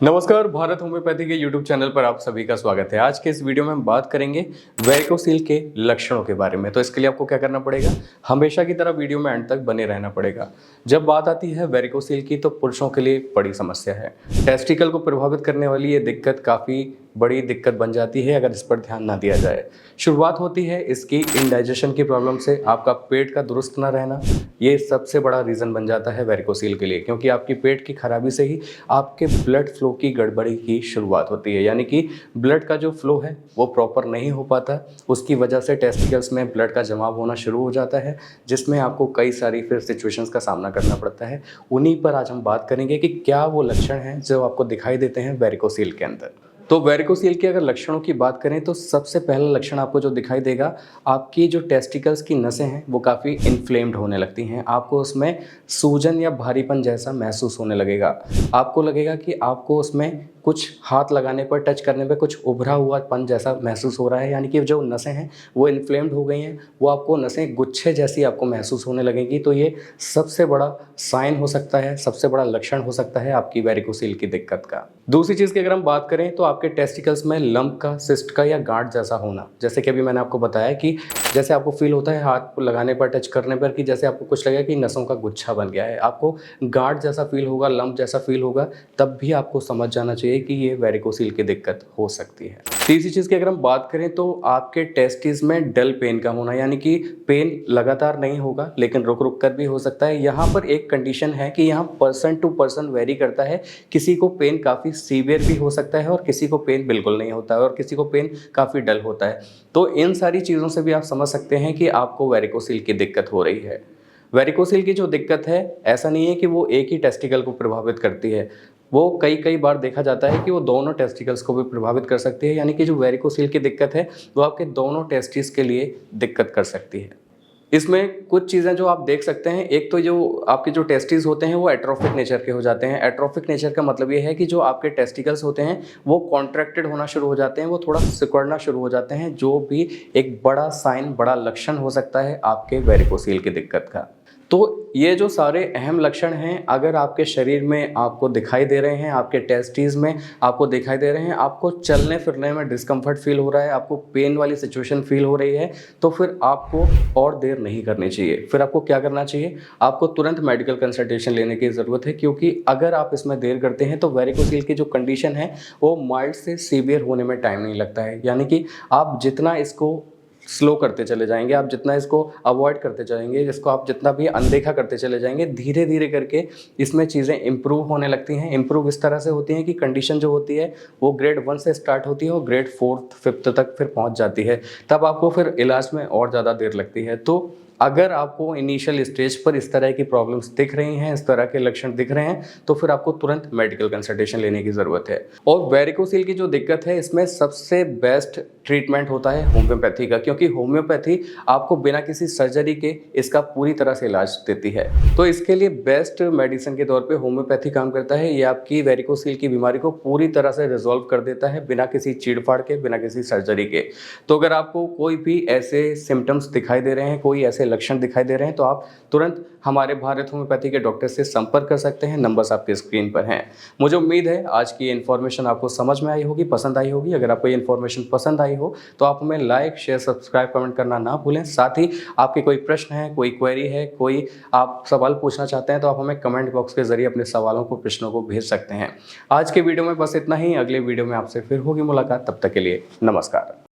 नमस्कार, भारत होम्योपैथी के YouTube channel पर आप सभी का स्वागत है। आज के इस वीडियो में हम बात करेंगे वेरिकोसील के लक्षणों के बारे में। तो इसके लिए आपको क्या करना पड़ेगा, हमेशा की तरह वीडियो में अंत तक बने रहना पड़ेगा। जब बात आती है वेरिकोसील की तो पुरुषों के लिए बड़ी समस्या है। टेस्टिकल को प्रभावित करने वाली ये दिक्कत काफ़ी बड़ी दिक्कत बन जाती है अगर इस पर ध्यान ना दिया जाए। शुरुआत होती है इसकी इंडाइजेशन की प्रॉब्लम से। आपका पेट का दुरुस्त ना रहना ये सबसे बड़ा रीज़न बन जाता है वेरिकोसील के लिए, क्योंकि आपकी पेट की खराबी से ही आपके ब्लड फ्लो की गड़बड़ी की शुरुआत होती है। यानी कि ब्लड का जो फ्लो है वो प्रॉपर नहीं हो पाता, उसकी वजह से टेस्टिकल्स में ब्लड का जमाव होना शुरू हो जाता है, जिसमें आपको कई सारी फिर सिचुएशंस का सामना करना पड़ता है। उन्हीं पर आज हम बात करेंगे कि क्या वो लक्षण हैं जो आपको दिखाई देते हैं वेरिकोसील के अंदर। तो वेरिकोसील के अगर लक्षणों की बात करें तो सबसे पहला लक्षण आपको जो दिखाई देगा, आपकी जो टेस्टिकल्स की नसें हैं वो काफ़ी इन्फ्लेम्ड होने लगती हैं। आपको उसमें सूजन या भारीपन जैसा महसूस होने लगेगा। आपको लगेगा कि आपको उसमें कुछ हाथ लगाने पर, टच करने पर कुछ उभरा हुआपन जैसा महसूस हो रहा है। यानी कि जो नसें हैं वो इन्फ्लेम्ड हो गई हैं, वो आपको नसें गुच्छे जैसी आपको महसूस होने लगेंगी। तो ये सबसे बड़ा साइन हो सकता है, सबसे बड़ा लक्षण हो सकता है आपकी वेरिकोसील की दिक्कत का। दूसरी चीज़ की अगर हम बात करें तो आपके टेस्टिकल्स में लंप का, सिस्ट का या गांठ जैसा होना। जैसे कि अभी मैंने आपको बताया कि जैसे आपको फील होता है हाथ लगाने पर, टच करने पर, कि जैसे आपको कुछ लगेगा कि नसों का गुच्छा बन गया है, आपको गांठ जैसा फील होगा, लंप जैसा फील होगा, तब भी आपको समझ जाना चाहिए कि ये वेरिकोसील की दिक्कत हो सकती है। तीसरी चीज़ की अगर हम बात करें तो आपके टेस्टिस में डल पेन का होना, यानी कि पेन लगातार नहीं होगा लेकिन रुक रुक कर भी हो सकता है। यहाँ पर एक कंडीशन है कि यहाँ पर्सन टू पर्सन वेरी करता है। किसी को पेन काफ़ी सीवियर भी हो सकता है और किसी को पेन बिल्कुल नहीं होता है और किसी को पेन काफ़ी डल होता है। तो इन सारी चीज़ों से भी आप समझ सकते हैं कि आपको वेरिकोसील की दिक्कत हो रही है। वेरिकोसील की जो दिक्कत है, ऐसा नहीं है कि वो एक ही टेस्टिकल को प्रभावित करती है, वो कई कई बार देखा जाता है कि वो दोनों टेस्टिकल्स को भी प्रभावित कर सकती है। यानी कि जो वेरिकोसील की दिक्कत है वो आपके दोनों टेस्टिस के लिए दिक्कत कर सकती है। इसमें कुछ चीज़ें जो आप देख सकते हैं, एक तो जो आपके जो टेस्टिस होते हैं वो एट्रोफिक नेचर के हो जाते हैं। एट्रोफिक नेचर का मतलब ये है कि जो आपके टेस्टिकल्स होते हैं वो कॉन्ट्रैक्टेड होना शुरू हो जाते हैं, वो थोड़ा सिकुड़ना शुरू हो जाते हैं, जो भी एक बड़ा साइन, बड़ा लक्षण हो सकता है आपके वेरिकोसील की दिक्कत का। तो ये जो सारे अहम लक्षण हैं, अगर आपके शरीर में आपको दिखाई दे रहे हैं, आपके टेस्टिस में आपको दिखाई दे रहे हैं, आपको चलने फिरने में डिस्कम्फर्ट फील हो रहा है, आपको पेन वाली सिचुएशन फील हो रही है, तो फिर आपको और देर नहीं करनी चाहिए। फिर आपको क्या करना चाहिए, आपको तुरंत मेडिकल कंसल्टेशन लेने की ज़रूरत है, क्योंकि अगर आप इसमें देर करते हैं तो वेरिकोसील की जो कंडीशन है वो माइल्ड से सीवियर होने में टाइम नहीं लगता है। यानी कि आप जितना इसको स्लो करते चले जाएंगे, आप जितना इसको अवॉइड करते जाएंगे, जिसको आप जितना भी अनदेखा करते चले जाएंगे, धीरे धीरे करके इसमें चीज़ें इंप्रूव होने लगती हैं। इंप्रूव इस तरह से होती हैं कि कंडीशन जो होती है वो ग्रेड 1 से स्टार्ट होती है और ग्रेड 4th 5th तक फिर पहुंच जाती है। तब आपको फिर इलाज में और ज़्यादा देर लगती है। तो अगर आपको इनिशियल स्टेज पर इस तरह की प्रॉब्लम्स दिख रही हैं, इस तरह के लक्षण दिख रहे हैं, तो फिर आपको तुरंत मेडिकल कंसल्टेशन लेने की ज़रूरत है। और वेरिकोसील की जो दिक्कत है, इसमें सबसे बेस्ट ट्रीटमेंट होता है होम्योपैथी का, क्योंकि होम्योपैथी आपको बिना किसी सर्जरी के इसका पूरी तरह से इलाज देती है। तो इसके लिए बेस्ट मेडिसिन के तौर पे होम्योपैथी काम करता है। ये आपकी वेरिकोसील की बीमारी को पूरी तरह से रिजॉल्व कर देता है, बिना किसी चीड़-फाड़ के, बिना किसी सर्जरी के। तो अगर आपको कोई भी ऐसे सिम्पटम्स दिखाई दे रहे हैं, कोई ऐसे लक्षण दिखाई दे रहे हैं, तो आप तुरंत हमारे भारत होम्योपैथी के डॉक्टर से संपर्क कर सकते हैं। नंबर्स आपके स्क्रीन पर हैं। मुझे उम्मीद है आज की इन्फॉर्मेशन आपको समझ में आई होगी, पसंद आई होगी। अगर आपको ये इन्फॉर्मेशन पसंद आई हो तो आप हमें लाइक, शेयर, सब्सक्राइब, कमेंट करना ना भूलें। साथ ही आपके कोई प्रश्न है, कोई क्वेरी है, कोई आप सवाल पूछना चाहते हैं, तो आप हमें कमेंट बॉक्स के जरिए अपने सवालों को, प्रश्नों को भेज सकते हैं। आज के वीडियो में बस इतना ही। अगले वीडियो में आपसे फिर होगी मुलाकात। तब तक के लिए नमस्कार।